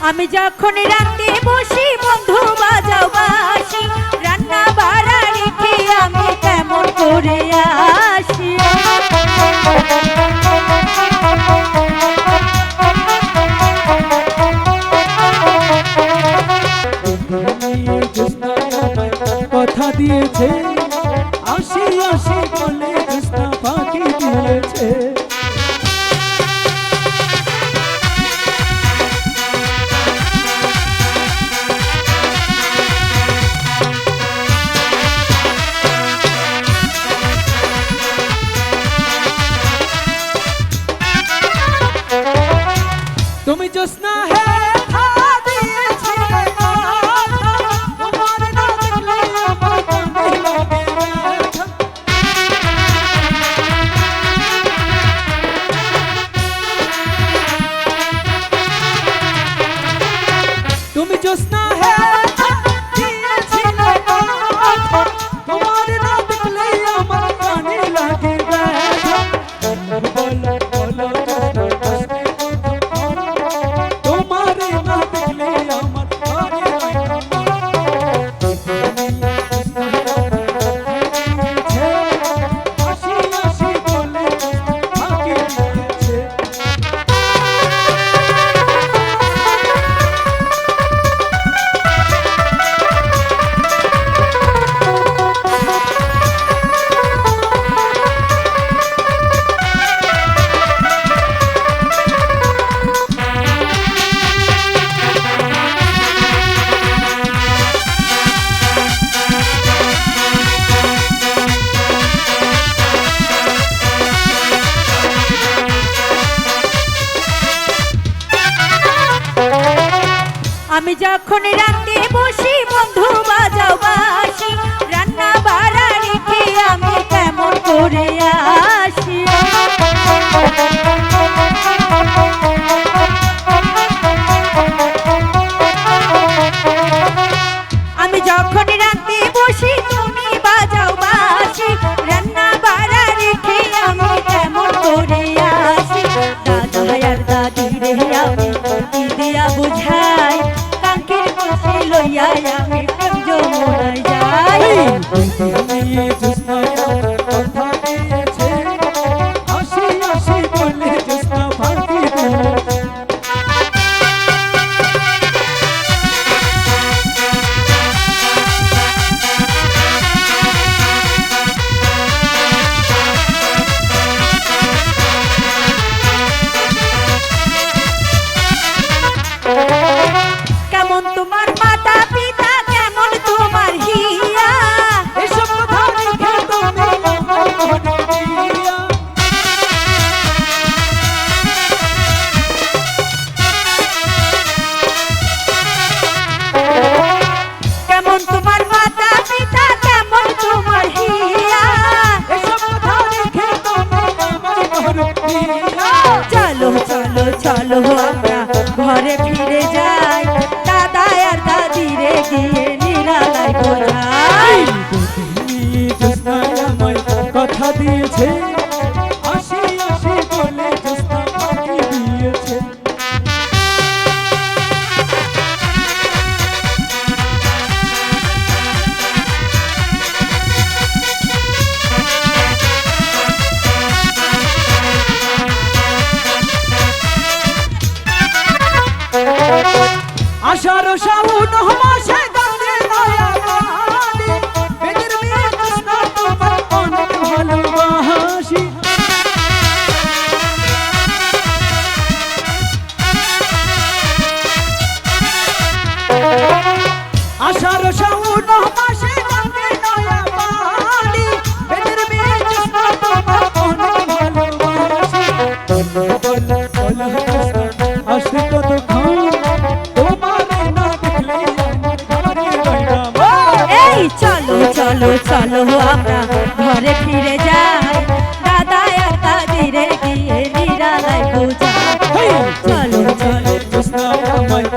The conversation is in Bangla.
আমি যখন রাতে বসি বন্ধু বাজাও বাঁশি, রান্না বাড়া রেখে আমি কেমন করে আসি। কথা দিয়েছে আসি আসি বলে জ্যোৎস্না ফাঁকি দিয়েছে। তুমি জ্যোৎস্না হে তুমি জ্যোৎস্না হে দিয়েছিলে কথা, তোমার না দেখলে আমার কানে লাগে ব্যথা। বলো বলো তোমার না দেখলে আমার কানে লাগে হাসি হাসি বলে ফাঁকি দিয়েছে। আমি যখন রাতে বসি বন্ধু বাজাও বাঁশি, রান্না বাড়া রেখে আমি কেমন করে আসি। আমি যখন রাতে বসি তুমি বাজাও বাঁশি, রান্না বাড়া রেখে আমি কেমন করে আসি। দাদা আর দাদি রে আমি কি দিয়া বুঝাই, কাঙ্কের বসে লইয়া আমি প্রেম যমুনায় যাই। জ্যোৎস্না কথা দিয়েছে হাসি হাসি বলে জ্যোৎস্না ফাঁকি দিয়েছে। কেমন তোমার মাতা পিতা, কেমন তোমার হিয়া, এসব কথা লিখে তুমি আমার মনে দিয়া। কেমন তোমার মাতা পিতা, কেমন তোমার হিয়া, এসব কথা লিখে তুমি আমার মনে দিয়া। চলো চলো চলো আমরা ঘরে ফিরে যাই, দাদা আর দাদি রে গিয়ে নিরালায় বোঝাই। জ্যোৎস্না আমায় কথা দিয়েছে হাসি হাসি বলে জ্যোৎস্না ফাঁকি দিয়েছে। আষাঢ় শ্রাবণ মাসে গানে নয়া গানে বেদের মেয়ে জ্যোৎস্না তোমার অনেক ভালোবাসি। আষাঢ় শ্রাবণ মাসে গানে নয়া গানে বেদের মেয়ে জ্যোৎস্না তোমার অনেক ভালোবাসি। বলো বলো বলো জ্যোৎস্না আসে কতক্ষণ, তোমার না দেখলে আমার ঘরে রইলাম। এই চলো চলো চলো আমরা ঘরে ফিরে যাই, দাদা আর দাদি রে গিয়ে নিরালায় বোঝাই। চলো চলো জ্যোৎস্না আমায়